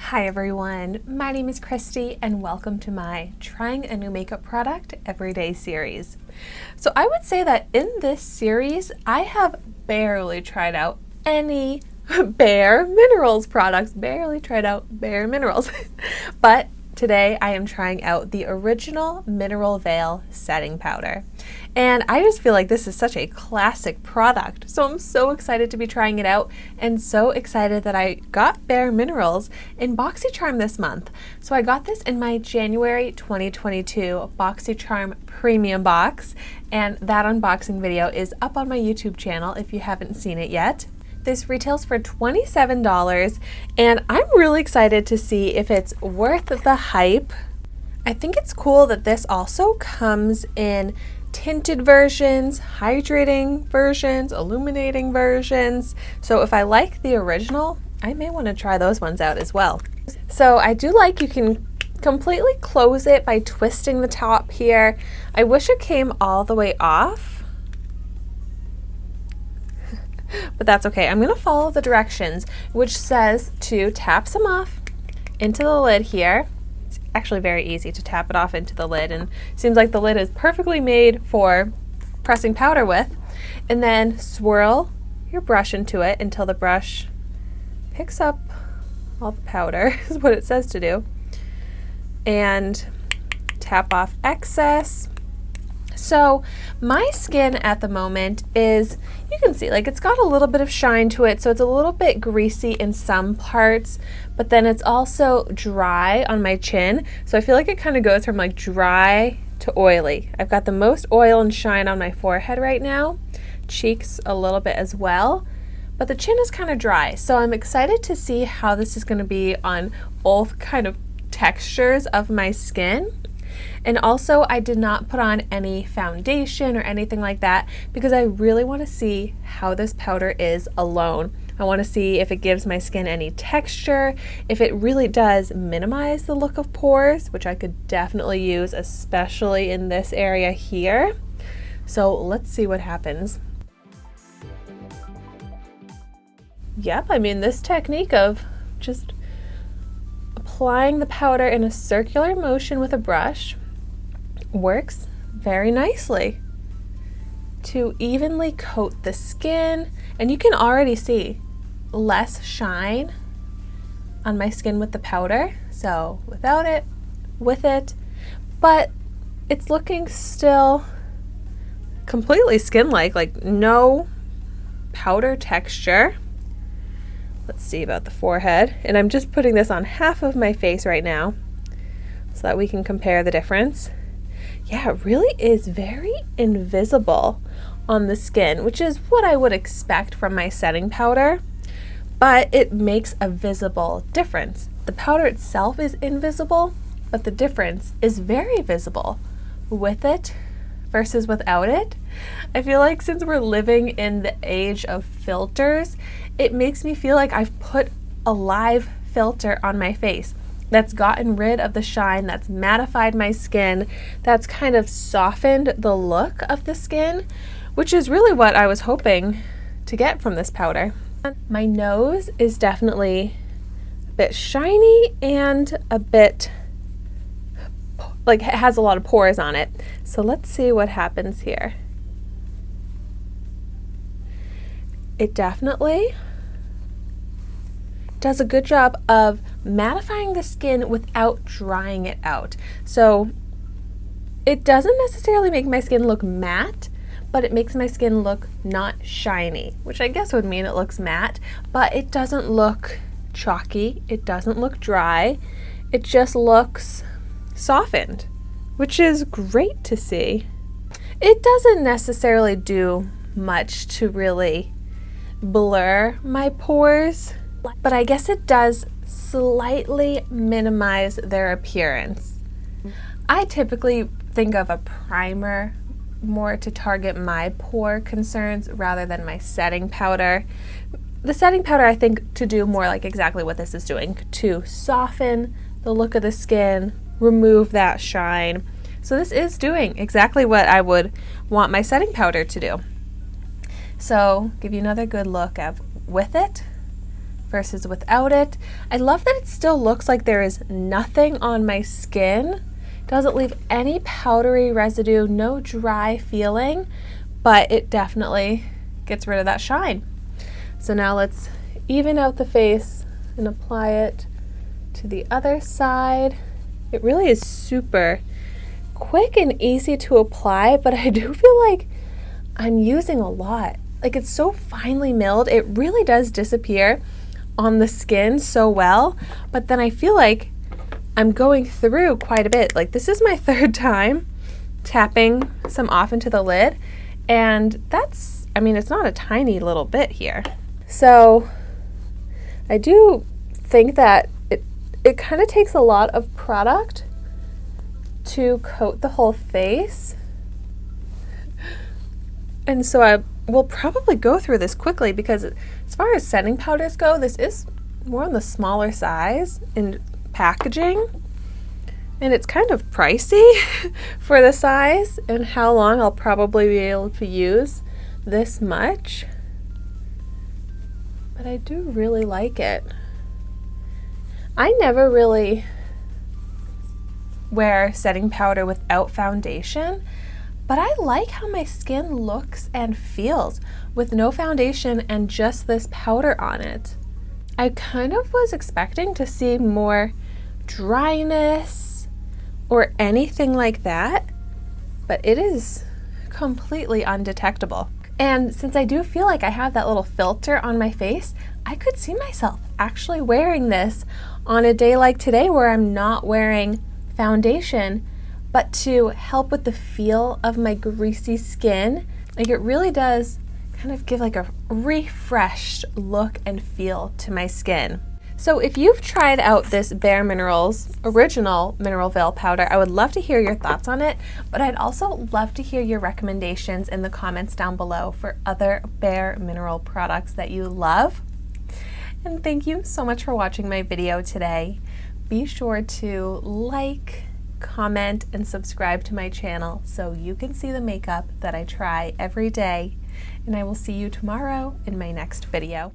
Hi everyone, my name is Christy and welcome to my Trying a New Makeup Product Everyday series. So I would say that in this series, I have barely tried out any bareMinerals products, but today I am trying out the original Mineral Veil setting powder. And I just feel like this is such a classic product. So I'm so excited to be trying it out and so excited that I got bareMinerals in boxycharm this month. So I got this in my January 2022 boxycharm premium box, and that unboxing video is up on my YouTube channel if you haven't seen it yet. This retails for $27 and I'm really excited to see if it's worth the hype. I think it's cool that this also comes in tinted versions, hydrating versions, illuminating versions. So if I like the original, I may want to try those ones out as well. So I do like you can completely close it by twisting the top here. I wish it came all the way off. But that's okay. I'm going to follow the directions, which says to tap some off into the lid here. It's actually very easy to tap it off into the lid, and it seems like the lid is perfectly made for pressing powder with. And then swirl your brush into it until the brush picks up all the powder, is what it says to do. And tap off excess. So my skin at the moment is, you can see, like it's got a little bit of shine to it, so it's a little bit greasy in some parts, but then it's also dry on my chin. So I feel like it kind of goes from like dry to oily. I've got the most oil and shine on my forehead right now, cheeks a little bit as well, but the chin is kind of dry. So I'm excited to see how this is going to be on both kind of textures of my skin. And also I did not put on any foundation or anything like that because I really want to see how this powder is alone. I want to see if it gives my skin any texture, if it really does minimize the look of pores, which I could definitely use, especially in this area here. So let's see what happens. Yep, I mean, this technique of just applying the powder in a circular motion with a brush works very nicely to evenly coat the skin, and you can already see less shine on my skin with the powder, so without it, with it, but it's looking still completely skin-like, like no powder texture. Let's see about the forehead, and I'm just putting this on half of my face right now so that we can compare the difference. Yeah, it really is very invisible on the skin, which is what I would expect from my setting powder, but it makes a visible difference. The powder itself is invisible, but the difference is very visible with it versus without it. I feel like since we're living in the age of filters, it makes me feel like I've put a live filter on my face that's gotten rid of the shine, that's mattified my skin, that's kind of softened the look of the skin, which is really what I was hoping to get from this powder. My nose is definitely a bit shiny and a bit, like, it has a lot of pores on it. So let's see what happens here. It definitely does a good job of mattifying the skin without drying it out. So it doesn't necessarily make my skin look matte, but it makes my skin look not shiny, which I guess would mean it looks matte, but it doesn't look chalky, it doesn't look dry, it just looks softened, which is great to see. It doesn't necessarily do much to really blur my pores, but I guess it does slightly minimize their appearance. I typically think of a primer more to target my pore concerns rather than my setting powder. The setting powder I think to do more like exactly what this is doing, to soften the look of the skin, remove that shine. So this is doing exactly what I would want my setting powder to do. So give you another good look of with it versus without it. I love that it still looks like there is nothing on my skin. Doesn't leave any powdery residue, no dry feeling, but it definitely gets rid of that shine. So now let's even out the face and apply it to the other side. It really is super quick and easy to apply, but I do feel like I'm using a lot. Like, it's so finely milled, it really does disappear on the skin so well, but then I feel like I'm going through quite a bit. Like, this is my third time tapping some off into the lid, and that's, I mean, it's not a tiny little bit here. So I do think that it kind of takes a lot of product to coat the whole face. And so I will probably go through this quickly because as far as setting powders go, this is more on the smaller size in packaging. And it's kind of pricey for the size and how long I'll probably be able to use this much. But I do really like it. I never really wear setting powder without foundation, but I like how my skin looks and feels with no foundation and just this powder on it. I kind of was expecting to see more dryness or anything like that, but it is completely undetectable. And since I do feel like I have that little filter on my face, I could see myself actually wearing this on a day like today where I'm not wearing foundation, but to help with the feel of my greasy skin. Like, it really does kind of give like a refreshed look and feel to my skin. So if you've tried out this bareMinerals original Mineral Veil powder, I would love to hear your thoughts on it, but I'd also love to hear your recommendations in the comments down below for other bareMineral products that you love. And thank you so much for watching my video today. Be sure to like, comment, and subscribe to my channel so you can see the makeup that I try every day. And I will see you tomorrow in my next video.